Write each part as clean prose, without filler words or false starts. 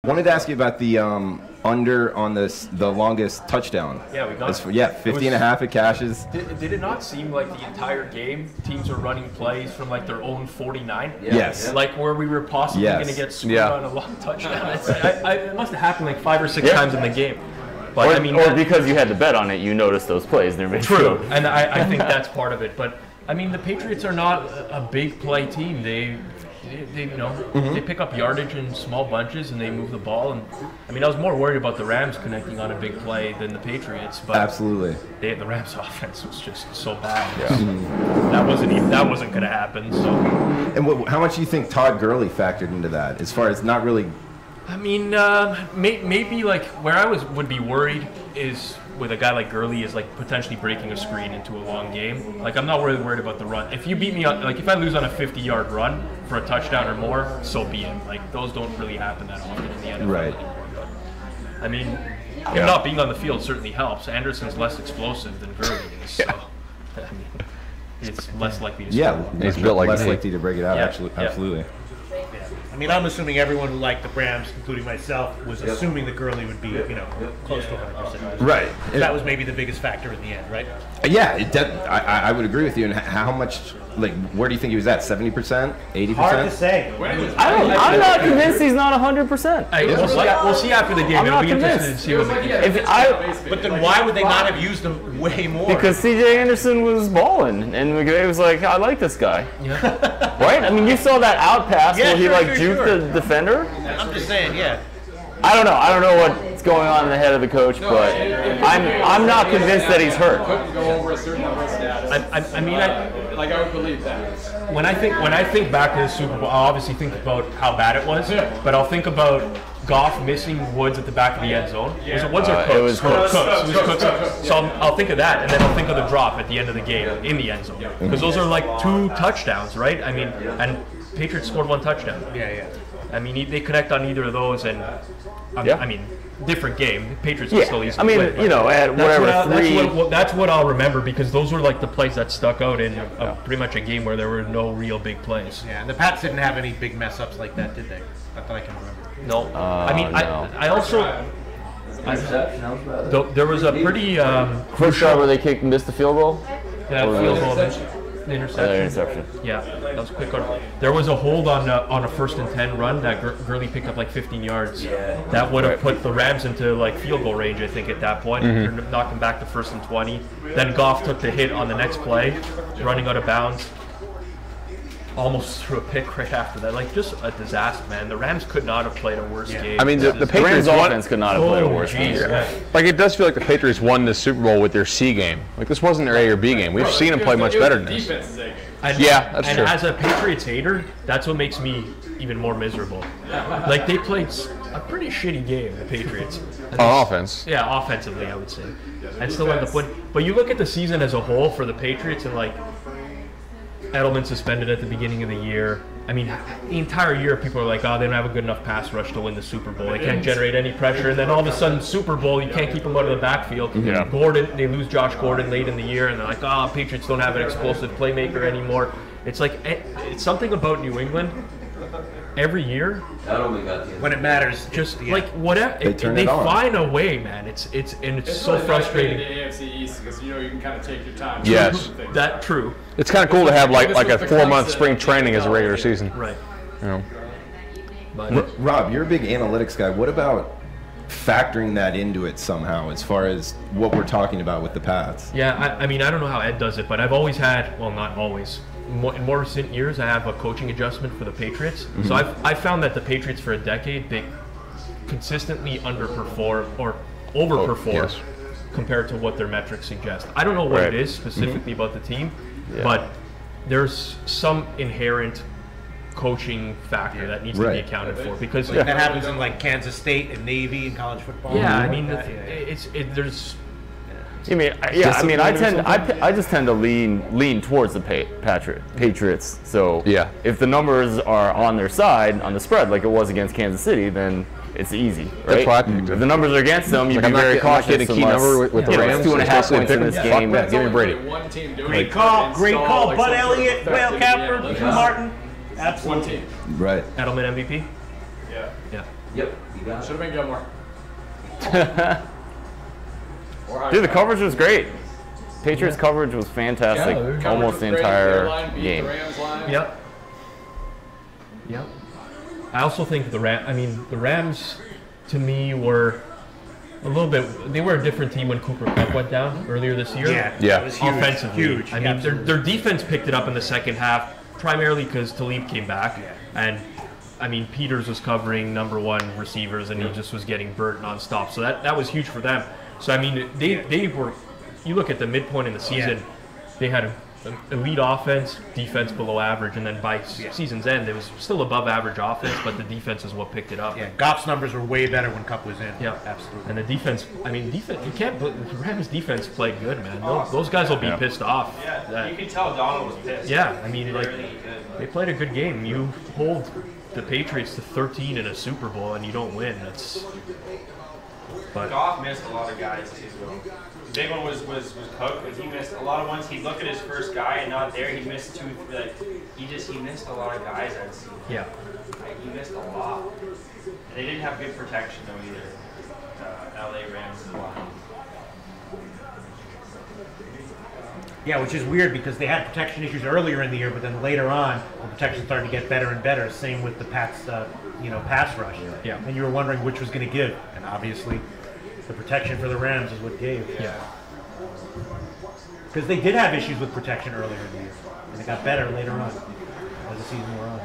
Wanted to ask you about the under on the longest touchdown. Yeah, we got it. 50.5 it cashes. Did it not seem like the entire game teams were running plays from like their own 49? Yes. Like where we were possibly going to get screwed on a long touchdown. It must have happened like 5 or 6 times in the game. But, or because you had to bet on it, you noticed those plays. True, and I think that's part of it. But I mean, the Patriots are not a big play team. They they pick up yardage in small bunches and they move the ball. And I mean, I was more worried about the Rams connecting on a big play than the Patriots. But absolutely, the Rams' offense was just so bad. Yeah. That wasn't going to happen. So, and how much do you think Todd Gurley factored into that? As far as not really. I mean, maybe like where I would be worried is with a guy like Gurley is like potentially breaking a screen into a long game. Like I'm not really worried about the run. If you beat me on, like if I lose on a 50-yard run for a touchdown or more, so be it. Like those don't really happen that often in the NFL anymore. But, I mean, him not being on the field certainly helps. Anderson's less explosive than Gurley is, so I mean, it's less likely to he's built like less likely to break it out. Absolutely. I mean, I'm assuming everyone who liked the Rams, including myself, was assuming that Gurley would be, close to 100%. Right. That was maybe the biggest factor in the end, right? Yeah, I would agree with you. And how much, like, where do you think he was at? 70%? 80%? Hard to say. I'm not convinced he's not 100%. We'll see after the game. It'll be interesting to see what But then why would they not have used him way more? Because C.J. Anderson was balling, and McVay was like, I like this guy. Yeah. Right? I mean, you saw that out pass where he juked the defender. I'm just saying, I don't know. I don't know what's going on in the head of the coach, but I'm not convinced that he's hurt. Go over a certain number of stats. I mean, I would believe that. When I think back to the Super Bowl, I'll obviously think about how bad it was, but I'll think about Goff missing Woods at the back of the end zone. Was it Woods or Cooks? It was Cooks. It was Cooks. So I'll think of that, and then I'll think of the drop at the end of the game in the end zone, because those are like 2 touchdowns, right? I mean, and Patriots scored 1 touchdown. Yeah. I mean, they connect on either of those, and I mean, different game. Patriots can still easily win. I mean, at whatever 3. That's what I'll remember, because those were like the plays that stuck out in pretty much a game where there were no real big plays. Yeah, and the Pats didn't have any big mess ups like that, did they? Not that I can remember. No. I mean, no. I also. There was a pretty. First shot where they missed the field goal? Yeah, field goal. Interception. Yeah, that was a quick one. There was a hold on a 1st and 10 run that Gurley picked up like 15 yards. That would have put the Rams into like field goal range, I think, at that point. Knocked them back to 1st and 20. Then Goff took the hit on the next play, running out of bounds. Almost threw a pick right after that. Like, just a disaster, man. The Rams could not have played a worse game. I mean, the Patriots offense could not have played a worse game. Like, it does feel like the Patriots won the Super Bowl with their C game. Like, this wasn't their A or B game. We've seen them play much better than this. That's true. And as a Patriots hater, that's what makes me even more miserable. Like, they played a pretty shitty game, the Patriots. On offense. Yeah, offensively, I would say. And still end up winning. But you look at the season as a whole for the Patriots, and like, Edelman suspended at the beginning of the year. I mean, the entire year people are like, oh, they don't have a good enough pass rush to win the Super Bowl. They can't generate any pressure. And then all of a sudden, Super Bowl, you can't keep them out of the backfield. Yeah. Gordon, they lose Josh Gordon late in the year, and they're like, oh, Patriots don't have an explosive playmaker anymore. It's like, it's something about New England. Every year, when it matters, just like whatever, they find a way, man. It's so frustrating. The AFC East, because you can kind of take your time. Yes, that's true. It's kind of cool to have like a 4-month spring training as a regular season. Right. Rob, you're a big analytics guy. What about factoring that into it somehow, as far as what we're talking about with the Pats? Yeah, I mean, I don't know how Ed does it, but I've always had, well, not always. In more recent years, I have a coaching adjustment for the Patriots. So I've found that the Patriots for a decade, they consistently underperform or overperform compared to what their metrics suggest. I don't know what it is specifically about the team, but there's some inherent coaching factor that needs to be accounted for, because that happens in like Kansas State and Navy and college football. Yeah, I mean, there's. I mean, I just tend to lean towards the Patriots. So if the numbers are on their side on the spread, like it was against Kansas City, then it's easy, right? That's what I think. If the numbers are against them, you'd be very cautious. I'm not getting a key number with the Rams. 2.5 points in this game. Give me Brady. Great call, Bud Elliott, Whale Capper, Martin. Absolutely. Right. Edelman MVP. Yep, you Should have been Gilmore. Dude, the coverage was great. Patriots coverage was fantastic, almost the entire game. Yep. I also think the Rams, to me, were a little bit. They were a different team when Cooper Kupp went down earlier this year. Yeah. It was huge, Offensively, huge. I mean, their defense picked it up in the second half, primarily because Talib came back, and I mean, Peters was covering #1 receivers, and he just was getting burnt nonstop. So that was huge for them. So I mean, they were. You look at the midpoint in the season, they had an elite offense, defense below average, and then by season's end, it was still above average offense, but the defense is what picked it up. Yeah, Goff's numbers were way better when Kupp was in. Yeah, absolutely. And the defense, you can't. The Rams defense played good, man. Those guys will be pissed off. Yeah, you can tell Donald was pissed. Yeah, I mean, they played a good game. You hold the Patriots to 13 in a Super Bowl and you don't win. But Goff missed a lot of guys too. The big one was Cook, but he missed a lot of ones. He'd look at his first guy and not there. He missed two. He missed a lot of guys I'd seen. Yeah. He missed a lot. And they didn't have good protection though either. LA Rams a lot. Yeah, which is weird because they had protection issues earlier in the year, but then later on, the protection started to get better and better. Same with the Pats, pass rush. Yeah. And you were wondering which was going to give, and obviously, the protection for the Rams is what gave. Yeah. Because they did have issues with protection earlier in the year, and it got better later on as the season wore on.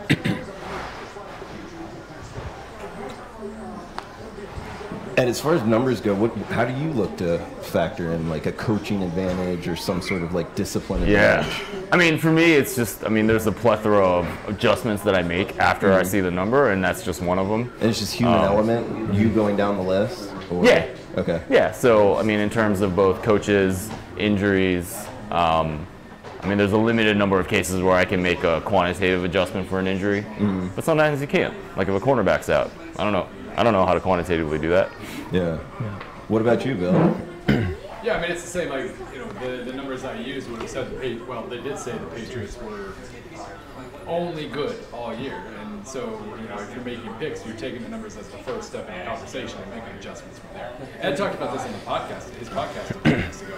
And as far as numbers go, how do you look to factor in like a coaching advantage or some sort of like discipline advantage? Yeah, I mean, for me, it's just, there's a plethora of adjustments that I make after I see the number, and that's just one of them. And it's just human element, you going down the list? Or? Yeah. Okay. Yeah, so, in terms of both coaches, injuries, there's a limited number of cases where I can make a quantitative adjustment for an injury, but sometimes you can't. Like if a cornerback's out, I don't know how to quantitatively do that. Yeah. What about you, Bill? Yeah, it's the same. The numbers I used would have said they did say the Patriots were only good all year, and so if you're making picks, you're taking the numbers as the first step in the conversation and making adjustments from there. Ed talked about this in the podcast, his podcast a few weeks ago.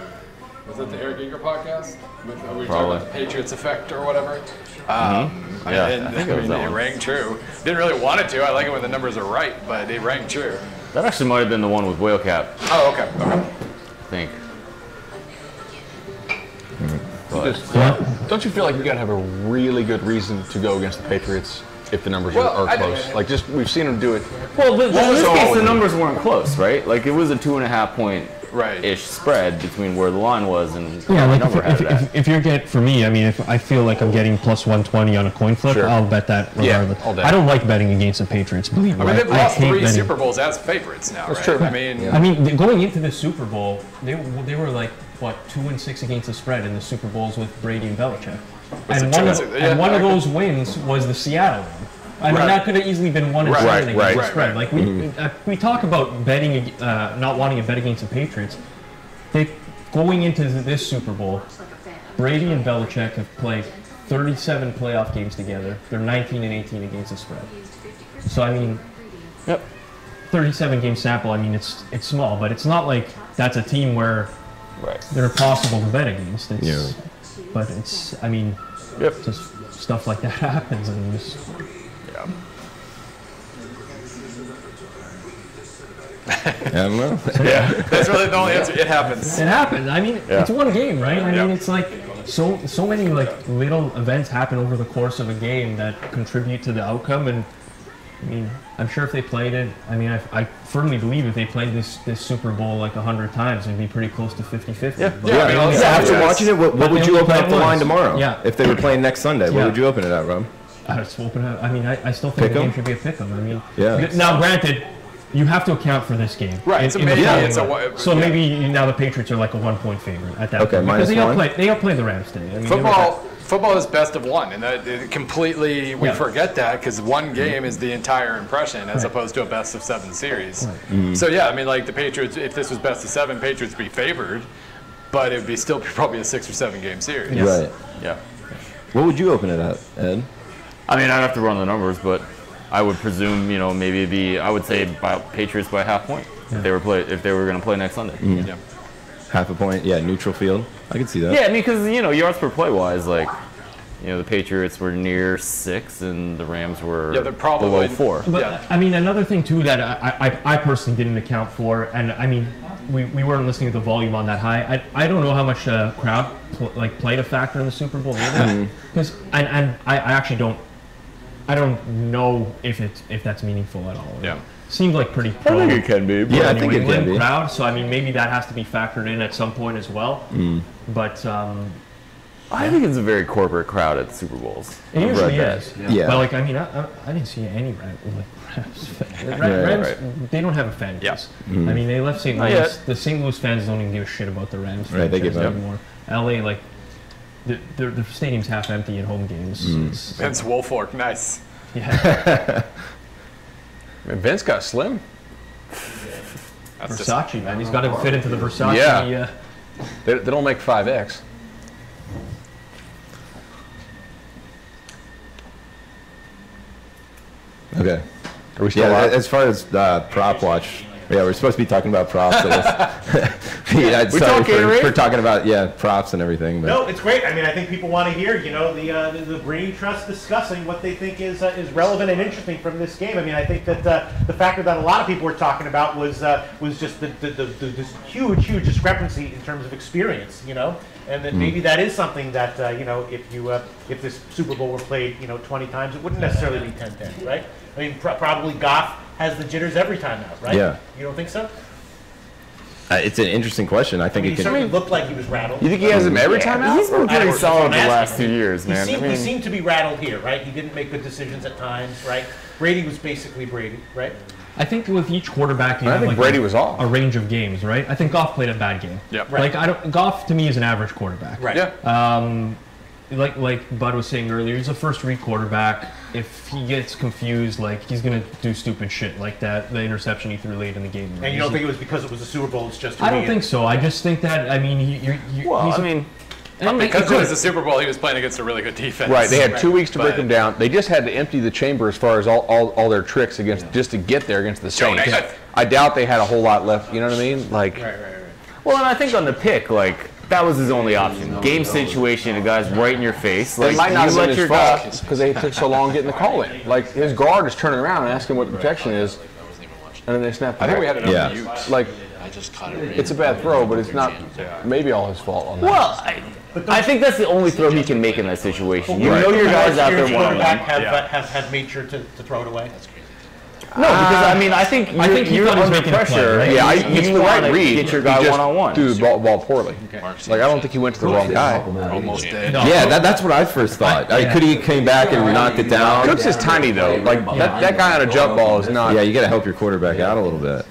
Was that the Eric Eager podcast? We talked about the Patriots effect or whatever. Yeah, I think it rang true. Didn't really want it to. I like it when the numbers are right, but it rang true. That actually might have been the one with Whale Cap. Oh, okay. I think. Don't you feel like you got to have a really good reason to go against the Patriots if the numbers are close? We've seen them do it. Well, in this case, the numbers weren't close, right? Like it was a 2.5 point ish spread between where the line was and if you're for me, if I feel like I'm getting plus 120 on a coin flip, I'll bet that regardless. All day. I don't like betting against the Patriots, believe me. They've lost 3 Super Bowls as favorites now, That's right? true. Going into the Super Bowl, they were like 2-6 against the spread in the Super Bowls with Brady and Belichick, and one of those wins was the Seattle one. That could have easily been 1-7 against the spread. Like we talk about betting, not wanting to bet against the Patriots. Going into this Super Bowl, Brady and Belichick have played 37 playoff games together. They're 19-18 against the spread. So 37 game sample. It's small, but it's not like that's a team where they're impossible to bet against. But it's just stuff like that happens, and I don't know. That's really the only answer. It happens. It happens. It's one game, right? It's like so many like little events happen over the course of a game that contribute to the outcome. And I'm sure if they played it, I firmly believe if they played this Super Bowl like 100 times, it'd be pretty close to 50-50. After watching it, what would you open up the line tomorrow? Yeah. If they were playing next Sunday, what would you open it at, Rob? I still think the game should be a pick'em. Yeah. Now, granted, you have to account for this game. Right. So maybe now the Patriots are like a 1 point favorite at that point. Because they outplay the Rams today. Football is best of one, and we forget that because one game is the entire impression as opposed to a best of 7 series. Right. So the Patriots, if this was best of 7, Patriots would be favored, but it would be still probably a 6 or 7 game series. Yes. Right. Yeah. What would you open it at, Ed? I'd have to run the numbers, but I would presume, maybe it'd be, I would say Patriots by half point if they were going to play next Sunday. Mm-hmm. Yeah. Half a point, neutral field. I can see that. Yeah, I mean, because yards per play wise, like, the Patriots were near 6 and the Rams were below 4. But I mean, another thing too that I personally didn't account for, and I mean, we weren't listening to the volume on that high. I don't know how much the crowd played a factor in the Super Bowl either, because I actually don't. I don't know if that's meaningful at all. Yeah. Seems like pretty pro. I think it can be. Yeah, I think it can be. Crowd, so I mean, maybe that has to be factored in at some point as well. But I think it's a very corporate crowd at the Super Bowls. it usually is. Yeah. But like, I mean, I didn't see any Rams. Rams, they don't have a fan base. I mean, they left St. Louis. The St. Louis fans don't even give a shit about the Rams. Right, they give up anymore. LA, like, the stadium's half empty at home games. Vince Wilfork, nice. Yeah. Vince got slim. Versace, man. He's got to fit into the Versace. Yeah. They don't make 5X. Okay. Are we still live? As far as prop watch, we're supposed to be talking about props. Sorry for talking about props and everything. But. No, it's great. I mean, I think people want to hear, the Brady Trust discussing what they think is relevant and interesting from this game. I mean, I think that the factor that a lot of people were talking about was just this huge discrepancy in terms of experience, and that maybe that is something that if this Super Bowl were played 20 times, it wouldn't necessarily be 10-10, right? I mean, probably Goff has the jitters every time out, right? Yeah. You don't think so? It's an interesting question. I think he certainly looked like he was rattled. You think he has him every time out? He's been pretty solid the last 2 years, man. He seemed to be rattled here, right? He didn't make good decisions at times, right? Brady was basically Brady, right? I think with each quarterback, you have Brady was off. a range of games, right? I think Goff played a bad game. Yep. Right. Like Goff to me is an average quarterback. Right. Yeah. Like Bud was saying earlier, he's a first-read quarterback. If he gets confused, like, he's gonna do stupid shit like that. The interception he threw late in the game. And you don't think it was because it was a Super Bowl? It's just. I don't think so. I just think that Because it was the Super Bowl, he was playing against a really good defense. Right, they had 2 weeks to break him down. They just had to empty the chamber as far as all their tricks just to get there against the Saints. I doubt they had a whole lot left. You know what I mean? Like. Right. Well, and I think on the pick, like, that was his only option. Game situation, the guy's right in your face. Like, it might not you have let been your his guy. fault because they took so long getting the call in. Like, his guard is turning around and asking what the protection is, and then they snap the I think we had ball. enough mute. Like, it's a bad throw, but it's not maybe all his fault on that. Well, I think that's the only throw he can make in that situation. You know your guys out there one-on-one. have made sure to throw it away. No, because I think you're under pressure. Right? Yeah, you the right read. Get your guy one-on-one. Threw the ball poorly. Like, I don't think he went to the wrong guy. Almost dead. No. Yeah, that's what I first thought. Could he came back and knocked it down? Cooks is tiny though. Like that guy on a jump ball is not. Yeah, you got to help your quarterback out a little bit.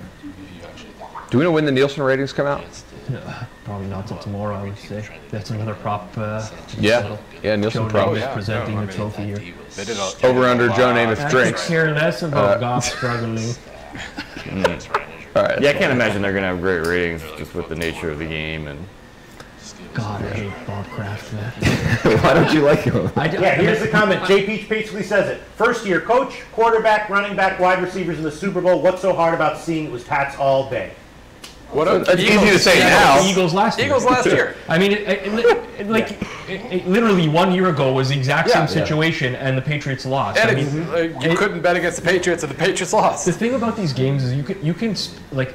Do we know when the Nielsen ratings come out? Probably not till tomorrow, I would say. That's another prop. Yeah, Nielsen Joe Pro. Namath presenting the trophy here. Over under Joe Namath drinks. Care less about Goff struggling. All right. Yeah, I can't imagine they're gonna have great ratings just with the nature of the game and. God, I hate Bob Kraft, man. Why don't you like him? Here's the comment. Jay Peach basically says it. First year coach, quarterback, running back, wide receivers in the Super Bowl. What's so hard about seeing it was Pats all day? It's easy to say now. The Eagles last year. I mean, it literally 1 year ago was the exact same situation, and the Patriots lost. And you couldn't bet against the Patriots, and the Patriots lost. The thing about these games is you can like,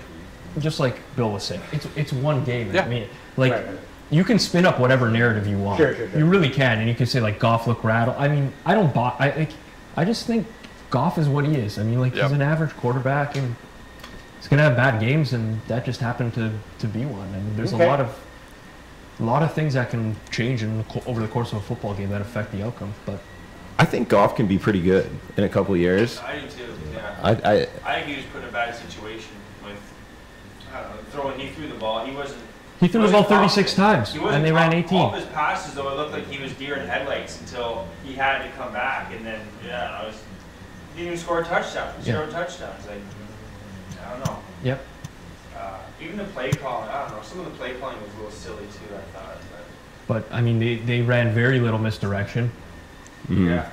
just like Bill was saying, it's one game. Yeah. I mean, like. Right. You can spin up whatever narrative you want. Sure. You really can, and you can say like Goff looked rattled. I mean, I don't buy. I just think Goff is what he is. I mean, like he's an average quarterback, and he's gonna have bad games, and that just happened to be one. I mean, there's a lot of things that can change over the course of a football game that affect the outcome. But I think Goff can be pretty good in a couple of years. I do too. Yeah. I think he was put in a bad situation with throwing. He threw the ball. He threw the ball 36 times, and they ran 18. All of his passes, though, it looked like he was deer in headlights until he had to come back, and then he didn't even score a touchdown. He scored touchdowns. Like, I don't know. Yep. Even the play calling, I don't know. Some of the play calling was a little silly too, I thought. But I mean, they ran very little misdirection. Yeah.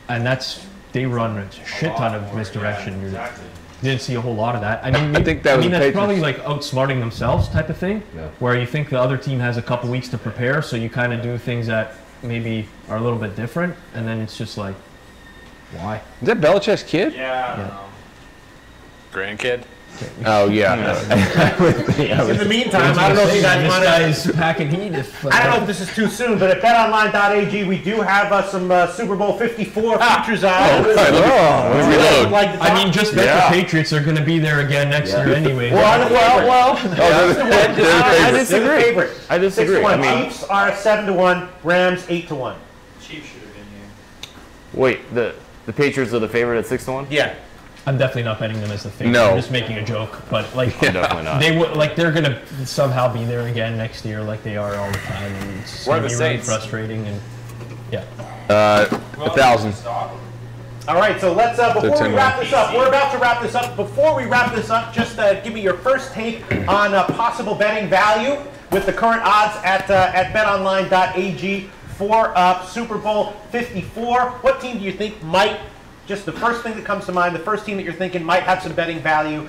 And that's they run a shit ton of misdirection. Exactly. You didn't see a whole lot of that. I mean, I think that was that's Patriots. probably like outsmarting themselves type of thing, where you think the other team has a couple weeks to prepare, so you kind of do things that maybe are a little bit different, and then it's just like, why? Is that Belichick's kid? Yeah. Grandkid. Oh yeah. In the meantime, I don't know if you guys want to. This guy's packing heat. I don't know if this is too soon, but at betonline.ag we do have some Super Bowl 54 futures on. I mean, just bet the Patriots are going to be there again next year anyway. I disagree. I disagree. 6-1. Chiefs are 7-1. Rams 8-1. Chiefs should have been here. Wait, the Patriots are the favorite at 6-1? Yeah. I'm definitely not betting them as the favorite. No. I'm just making a joke, but like I'm definitely not. they would like they're gonna somehow be there again next year, like they are all the time. And it's Where are gonna the be really Saints? frustrating and yeah. 1,000. All right, so let's before we 10-1. wrap this up, we're about to wrap this up. Before we wrap this up, just give me your first take on possible betting value with the current odds at betonline.ag for Super Bowl 54. What team do you think might? Just the first thing that comes to mind, the first team that you're thinking might have some betting value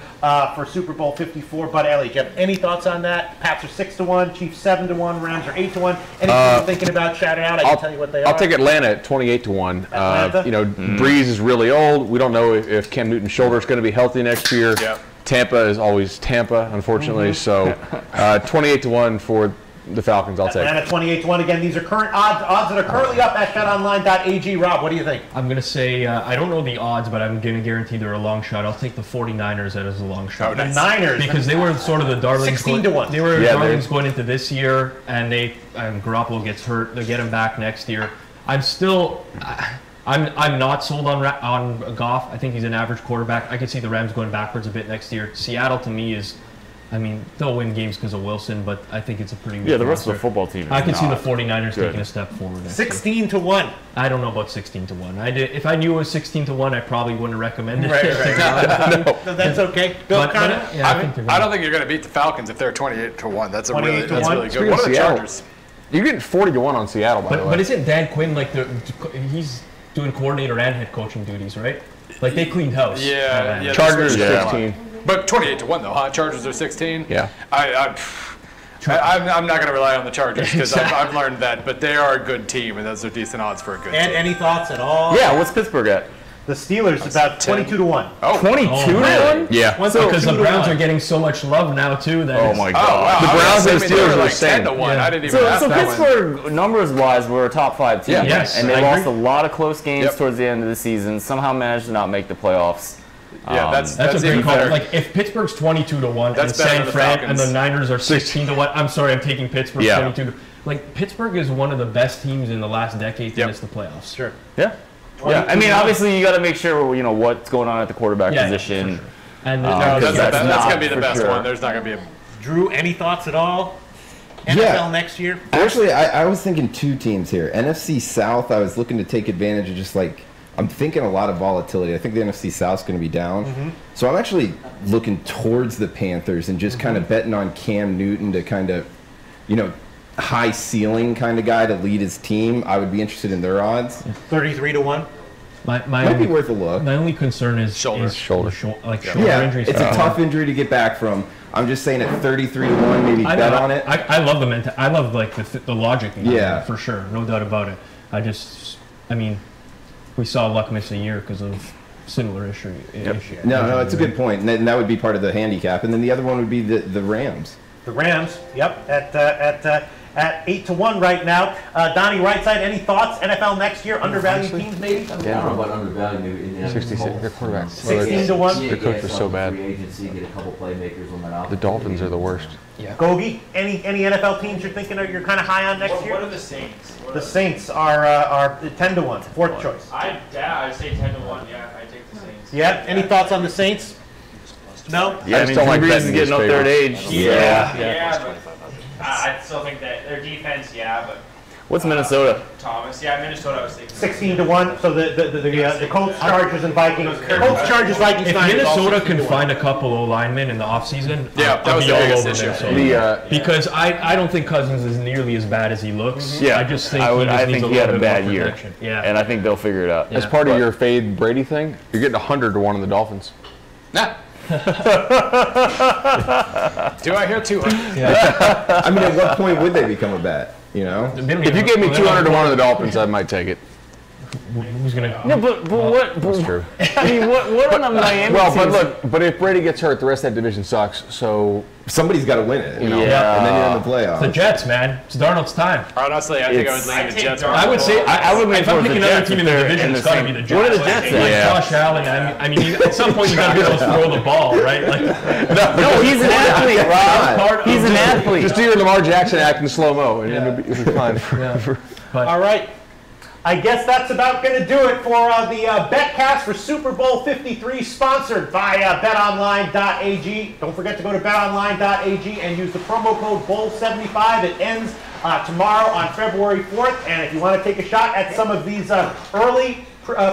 for Super Bowl 54. Bud Ellie, do you have any thoughts on that? Pats are 6-1, Chiefs 7-1, Rams are 8-1. Anything you're thinking about? Shout it out. I can tell you what they are. I'll take Atlanta at 28-1. Atlanta? Breeze is really old. We don't know if Cam Newton's shoulder is going to be healthy next year. Yep. Tampa is always Tampa, unfortunately. So 28-1 for the Falcons. I'll take. Atlanta 28-1 again. These are current odds that are currently up at betonline.ag. Rob, what do you think? I'm going to say, I don't know the odds, but I'm going to guarantee they're a long shot. I'll take the 49ers as a long shot. The Niners. Because they were sort of the darlings. 16-1. They were darlings going into this year, and Garoppolo gets hurt. They get him back next year. I'm not sold on Goff. I think he's an average quarterback. I could see the Rams going backwards a bit next year. Seattle, to me, is... I mean, they'll win games because of Wilson, but I think it's a pretty weak Yeah, the rest roster. of the football team is I can see the not 49ers good. taking a step forward. next year. 16-1. I don't know about 16-1. If I knew it was 16-1, I probably wouldn't have recommended Right. it. So that's okay. Bill Connor? I don't think you're going to beat the Falcons if they're 28-1. That's 28-1. really good. Speaking What of are the Seattle, Chargers? You're getting 40-1 on Seattle, by the way. But isn't Dan Quinn like he's doing coordinator and head coaching duties, right? Like they cleaned house. Yeah. Chargers Yeah. 16. But 28-1 though, huh? Chargers are 16. Yeah. I'm not going to rely on the Chargers because I've learned that, but they are a good team and those are decent odds for a good And team. any thoughts at all? Yeah, what's Pittsburgh at? The Steelers about 22-1. Oh, 22-1? Yeah. Because the 2-1. Browns are getting so much love now too. That Oh it's- my Oh, God. wow. The I Browns was and the assuming they were Steelers are like the same. 10-1. Yeah. I didn't even So ask that one. Pittsburgh, numbers-wise, were a top 5 team. Yeah. Yes, and they I lost agree. a lot of close games Yep. towards the end of the season. Somehow managed to not make the playoffs. Yeah, That's a even great call. better. Like if Pittsburgh's 22-1 and That's better San than the Fran and Falcons. the Niners are 16-1. I'm sorry, I'm taking Pittsburgh Yeah. 22. Like Pittsburgh is one of the best teams in the last decade to Yep. miss the playoffs. Sure. Yeah. Yeah, I mean, obviously, you got to make sure, what's going on at the quarterback Yeah, position. for sure. And Because That's that's going to not be the for best sure. one. There's not going to be a. Drew, any thoughts at all? NFL Yeah. next year? Actually, I was thinking two teams here. NFC South, I was looking to take advantage of just like, I'm thinking a lot of volatility. I think the NFC South's going to be down. So I'm actually looking towards the Panthers and just kind of betting on Cam Newton to kind of, high ceiling kind of guy to lead his team. I would be interested in their odds. 33-1. Might be worth a look. My only concern is Shoulder. shoulder Yeah, injuries. it's a tough injury to get back from. I'm just saying at 33-1, maybe bet on it. I love the I love like the logic. behind Yeah. it, for sure, no doubt about it. I mean, we saw Luck miss a year because of similar issue. No, it's a good point. And that would be part of the handicap. And then the other one would be the Rams. The Rams, at 8-1 right now. Donnie, right side, any thoughts? NFL next year, undervalued teams maybe? I don't know about undervalued. 66. Their quarterbacks. 16-1. Their coach was so bad. Free agency, get a couple playmakers on that offense. The Dolphins are the worst. Gogi, any NFL teams you're thinking you're kind of high on next What year? are the Saints? The Saints are 10-1, fourth choice. I'd say 10-1. Yeah, I take the Saints. Yeah, any thoughts on the Saints? No? Yeah, I I just mean, don't like Drew Brees is betting getting these up there in favorites. age. Yeah, but I still think that their defense, but What's Minnesota? Thomas. Yeah, Minnesota. I was thinking 16-1. So the Colts, Chargers, and Vikings. Colts, Chargers, Vikings. If Minnesota can find a couple of linemen in the offseason, that was the biggest issue. Because I don't think Cousins is nearly as bad as he looks. Yeah, I just think he had a bad year. Yeah, and I think they'll figure it out. As part of your fade Brady thing, you're getting 100 to 1 on the Dolphins. Nah. Do I hear 200? Yeah. I mean, at what point would they become a bet? You know, if you gave me 200 to 1 on the Dolphins, I might take it. Who's gonna? No, but what? That's true. I mean, what on the Miami? Well, but look, but if Brady gets hurt, the rest of that division sucks. So somebody's got to win it. You know, Yeah. and then you're in the playoffs. The Jets, man. It's Darnold's time. Honestly, I think I would lean the Jets. I would say I would lean towards the Jets. If I'm picking another team in the division, it's got to be the Jets. What are the Jets like Josh Allen. I mean, at some point you got to be able to throw the ball, right? Like, no, he's an athlete, Rob. He's an athlete. Just do your Lamar Jackson act in slow mo, and it'll be fine. All right. I guess that's about going to do it for the BetCast for Super Bowl 53, sponsored by BetOnline.ag. Don't forget to go to BetOnline.ag and use the promo code BOWL75. It ends tomorrow on February 4th. And if you want to take a shot at some of these early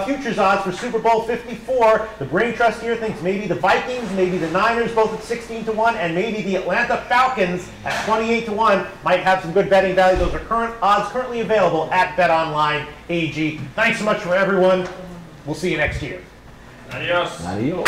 futures odds for Super Bowl 54, the Brain Trust here thinks maybe the Vikings, maybe the Niners, both at 16-1, and maybe the Atlanta Falcons at 28-1 might have some good betting value. Those are odds currently available at BetOnline.ag. Thanks so much for everyone. We'll see you next year. Adios. Adios.